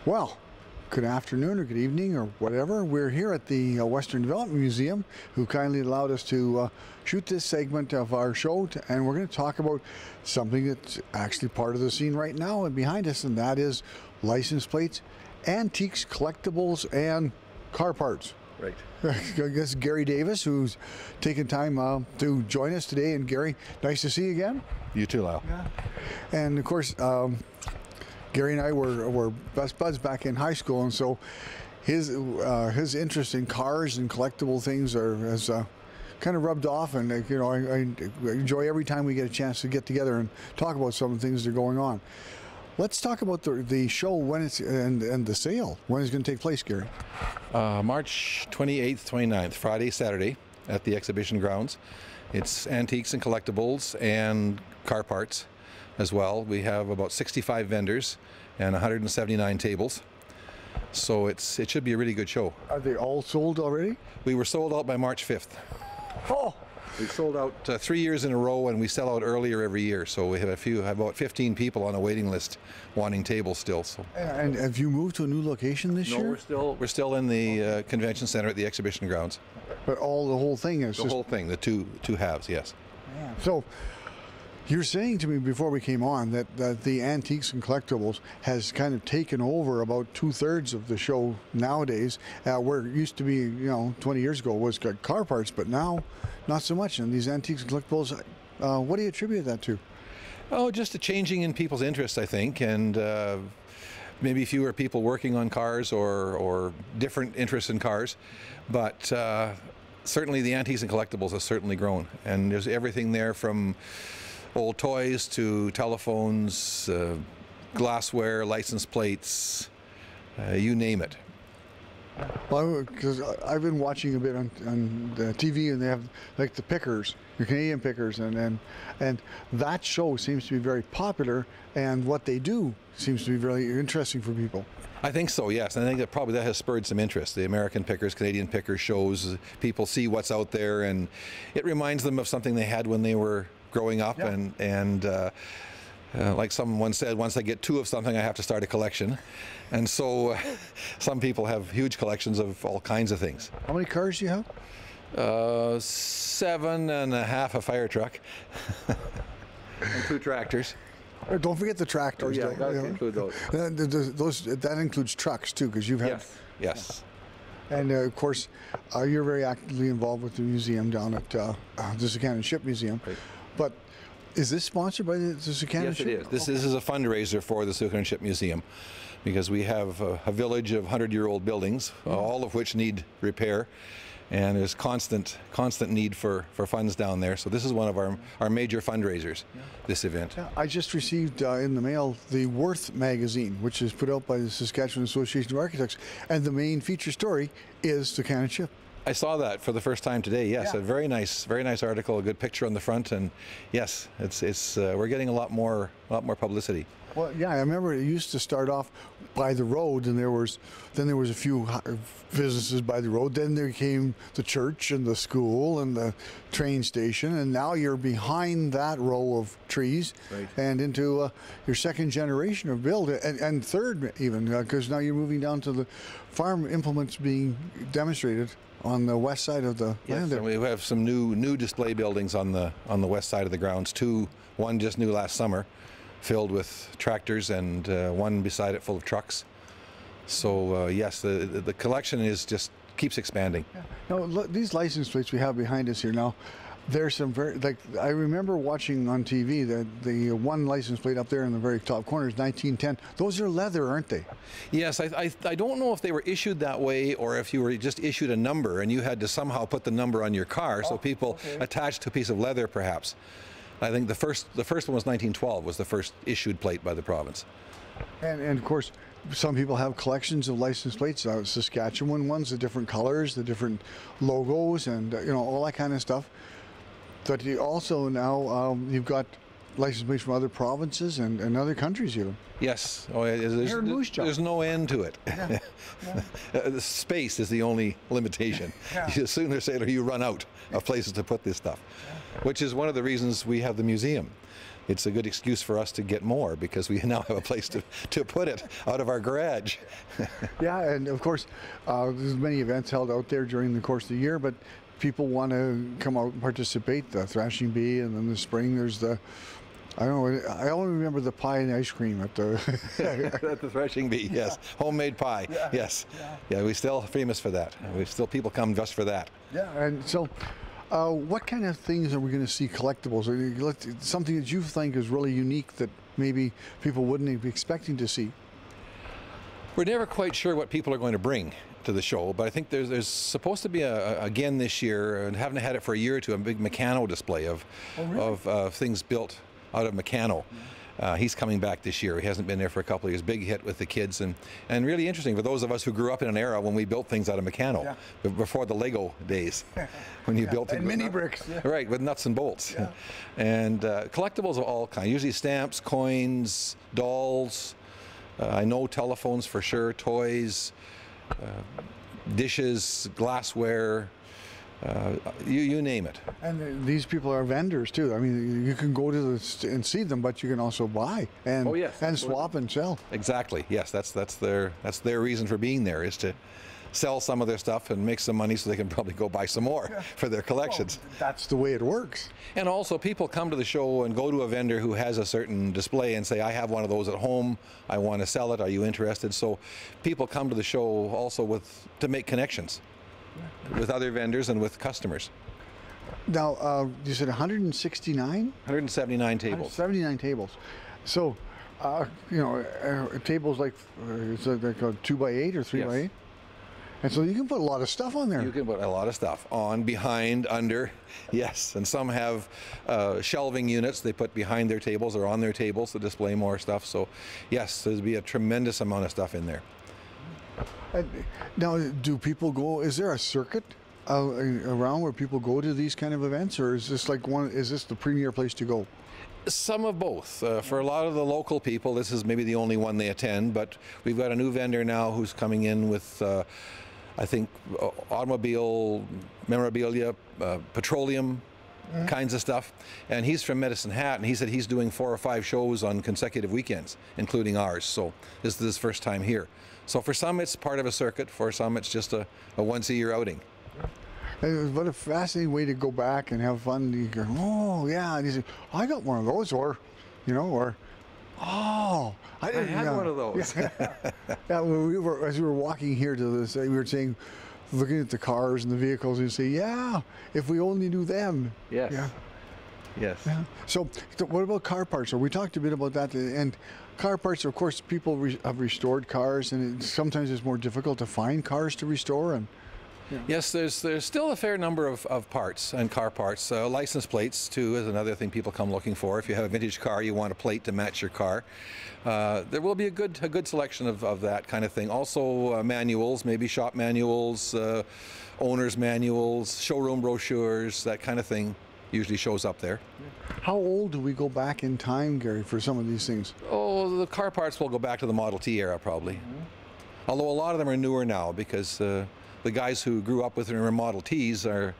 Well, good afternoon or good evening or whatever. We're here at the Western Development Museum, who kindly allowed us to shoot this segment of our show, and we're going to talk about something that's actually part of the scene right now and behind us, and that is license plates, antiques, collectibles, and car parts. Right. I guess Gary Davis, who's taken time to join us today. And Gary, nice to see you again. You too, Lyle. Yeah. And of course, Gary and I were best buds back in high school, and so his interest in cars and collectible things has kind of rubbed off. And I enjoy every time we get a chance to get together and talk about some of the things that are going on. Let's talk about the show when it's and the sale when it's going to take place, Gary. March 28th, 29th, Friday, Saturday, at the exhibition grounds. It's antiques and collectibles and car parts as well. We have about 65 vendors and 179 tables. So it should be a really good show. Are they all sold already? We were sold out by March 5th. Oh! We sold out 3 years in a row, and we sell out earlier every year. So we have about 15 people on a waiting list wanting tables still. So. And have you moved to a new location this year? No, we're still in the convention center at the exhibition grounds. But the whole thing is the whole thing, the two halves, yes. Yeah. So you're saying to me before we came on that the antiques and collectibles has kind of taken over about 2/3 of the show nowadays, where it used to be, 20 years ago was car parts, but now not so much. And these antiques and collectibles, what do you attribute that to? Oh, just a changing in people's interests, I think, and maybe fewer people working on cars or different interests in cars, but certainly the antiques and collectibles have certainly grown, and there's everything there from old toys to telephones, glassware, license plates, you name it. Well, because I've been watching a bit on the TV, and they have like the pickers, the Canadian pickers, and that show seems to be very popular, and what they do seems to be very interesting for people. I think so, yes. And I think that has spurred some interest. The American pickers, Canadian pickers shows, people see what's out there, and it reminds them of something they had when they were growing up. Yeah. And like someone said, once I get 2 of something, I have to start a collection. And so some people have huge collections of all kinds of things. How many cars do you have? 7.5 a fire truck and 2 tractors. Don't forget the tractors. Oh, yeah, gotta include those. That includes trucks too, because you've had. Yes. And of course, you're very actively involved with the museum down at the Sukanen Ship Museum. Right. But is this sponsored by the Sukanen Ship? Yes, it is. This is a fundraiser for the Sukanen Ship Museum, because we have a village of 100-year-old buildings, all of which need repair, and there's constant need for funds down there. So this is one of our major fundraisers, this event. Yeah, I just received in the mail the Worth magazine, which is put out by the Saskatchewan Association of Architects, and the main feature story is the Sukanen Ship. I saw that for the first time today. Yes, yeah. A very nice article, a good picture on the front, and yes, it's we're getting a lot more publicity. Well, yeah, I remember it used to start off by the road, and there was a few businesses by the road. Then there came the church and the school and the train station, and now you're behind that row of trees, right, and into your second generation of build, and third even, because now you're moving down to the farm implements being demonstrated on the west side of the land there. We have some new display buildings on the west side of the grounds. One just new last summer, filled with tractors, and one beside it full of trucks. So yes, the collection just keeps expanding. Yeah. Now look, these license plates we have behind us here now, there's some I remember watching on TV that the one license plate up there in the very top corner is 1910. Those are leather, aren't they? Yes, I don't know if they were issued that way or if you were just issued a number and you had to somehow put the number on your car, so people attached to a piece of leather perhaps. I think the first one was 1912, was the first issued plate by the province. And of course, some people have collections of license plates, Saskatchewan ones, the different colors, the different logos, and all that kind of stuff. But you also now you've got license plates from other provinces and other countries even. Yes, there's no end to it. Yeah. The space is the only limitation. Yeah. Sooner or later you run out of places to put this stuff, which is one of the reasons we have the museum. it's a good excuse for us to get more because we now have a place to put it out of our garage. Yeah, and of course, there's many events held out there during the course of the year, but people want to come out and participate. The Thrashing Bee, and then the spring there's the, I don't know, I only remember the pie and ice cream at the at the Thrashing Bee. Yes, homemade pie. Yeah. Yes, yeah, we still famous for that. We still, people come just for that. Yeah, and so. What kind of things are we going to see collectibles? Something that you think is really unique that maybe people wouldn't be expecting to see? We're never quite sure what people are going to bring to the show, but I think there's supposed to be again this year, and haven't had it for a year or two, a big Meccano display of things built out of Meccano. He's coming back this year. He hasn't been there for a couple of years. Big hit with the kids, and really interesting for those of us who grew up in an era when we built things out of Meccano, before the Lego days, when you built things and mini bricks, right, with nuts and bolts, and collectibles of all kinds. Usually stamps, coins, dolls. I know telephones for sure, toys, dishes, glassware. You name it. And these people are vendors too. I mean, you can go to and see them, but you can also buy and and swap and sell. Exactly. Yes, that's their reason for being there, is to sell some of their stuff and make some money so they can probably go buy some more for their collections. Well, that's the way it works. And also, people come to the show and go to a vendor who has a certain display and say, I have one of those at home, I want to sell it, are you interested? So people come to the show also to make connections with other vendors and with customers. Now, you said 169? 179 tables. 179 tables. So, you know, tables like, is it like a 2x8 or 3x8? And so you can put a lot of stuff on there. You can put a lot of stuff on, behind, under, yes. And some have shelving units they put behind their tables or on their tables to display more stuff. So, yes, there'll be a tremendous amount of stuff in there. Now, do people go? Is there a circuit around where people go to these kind of events, or is this like is this the premier place to go? Some of both. For a lot of the local people, this is maybe the only one they attend. But we've got a new vendor now who's coming in with, I think, automobile memorabilia, petroleum kinds of stuff, and he's from Medicine Hat, and he said he's doing 4 or 5 shows on consecutive weekends, including ours. So this is his first time here. So for some it's part of a circuit, for some it's just a once-a-year outing. What a fascinating way to go back and have fun. You go, oh yeah, and you say, I got one of those, or, you know, or, oh, I had one of those. Yeah, as we were walking here to this, we were saying, looking at the cars and the vehicles, and say, yeah, if we only knew them. Yes. Yeah. Yes. Yeah. So what about car parts? So we talked a bit about that, and car parts, of course, people have restored cars, and sometimes it's more difficult to find cars to restore. And yes, there's still a fair number of parts and car parts. License plates too is another thing people come looking for. If you have a vintage car, you want a plate to match your car. There will be a good selection of that kind of thing. Also manuals, maybe shop manuals, owner's manuals, showroom brochures, that kind of thing usually shows up there. How old do we go back in time, Gary, for some of these things? Oh, the car parts will go back to the Model T era probably. Although a lot of them are newer now because the guys who grew up with their Model Ts are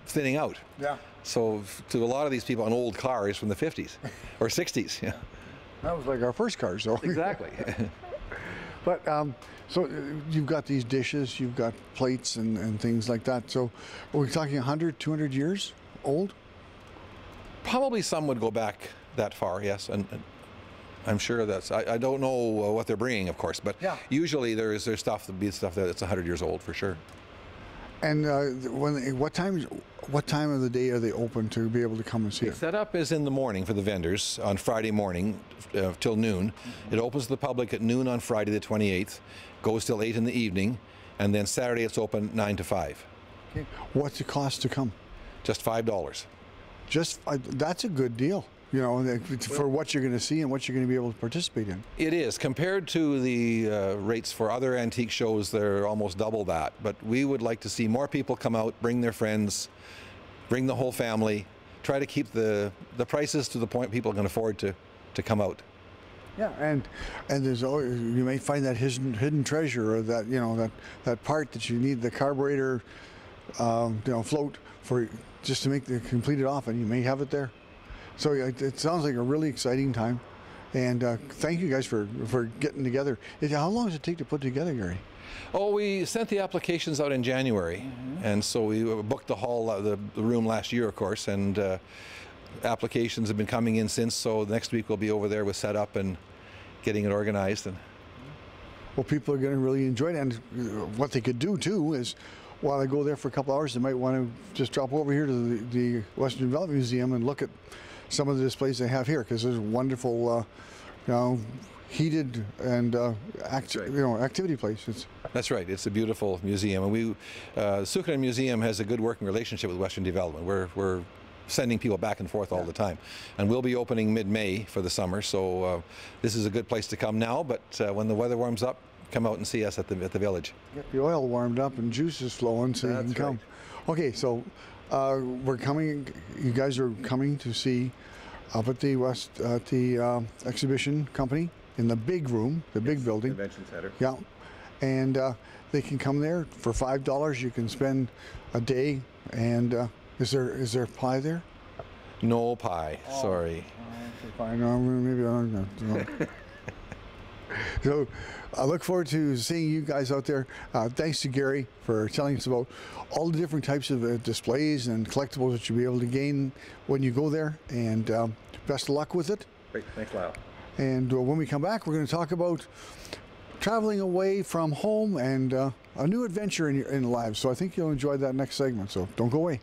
thinning out. Yeah. So to a lot of these people, an old car is from the 50s or 60s. Yeah. That was like our first cars, though. Exactly. But so you've got these dishes, you've got plates and things like that. So are we talking 100, 200 years old? Probably some would go back that far, yes. And I'm sure that's, I don't know what they're bringing, of course, but usually there's stuff that's 100 years old for sure. And what time of the day are they open to be able to come and see it? The setup is in the morning for the vendors on Friday morning till noon. It opens to the public at noon on Friday the 28th, goes till 8 in the evening, and then Saturday it's open 9 to 5. Okay. What's the cost to come? Just $5. That's a good deal, you know, for what you're going to see and what you're going to be able to participate in. It is. Compared to the rates for other antique shows, they're almost double that. But we would like to see more people come out, bring their friends, bring the whole family, try to keep the prices to the point people can afford to come out. Yeah, and there's always, you may find that hidden treasure, or that, you know, that part that you need, the carburetor, you know, float for just to complete it off, and you may have it there. So it sounds like a really exciting time, and thank you guys for getting together. How long does it take to put together, Gary? Oh, we sent the applications out in January, and so we booked the hall, the room last year, of course, and applications have been coming in since. So next week we'll be over there with setup and getting it organized. And well, people are going to really enjoy it, and what they could do too is, while they go there for a couple hours, they might want to just drop over here to the Western Development Museum and look at some of the displays they have here, because there's wonderful, heated and activity places. That's right. It's a beautiful museum, and we Sukanen Museum has a good working relationship with Western Development. We're sending people back and forth all the time, and we'll be opening mid-May for the summer. So this is a good place to come now. But when the weather warms up, come out and see us at the village. Get the oil warmed up and juices flowing, so you can come. Right. Okay, so we're coming. You guys are coming to see up at the exhibition company in the big room, the big building. Convention Center. Yeah, and they can come there for $5. You can spend a day. And is there pie there? No pie. Oh. Sorry. Fine. Maybe I don't know. So I look forward to seeing you guys out there. Thanks to Gary for telling us about all the different types of displays and collectibles that you'll be able to gain when you go there. And best of luck with it. Great. Thanks, Lyle. And when we come back, we're going to talk about traveling away from home and a new adventure in lives. So I think you'll enjoy that next segment. So don't go away.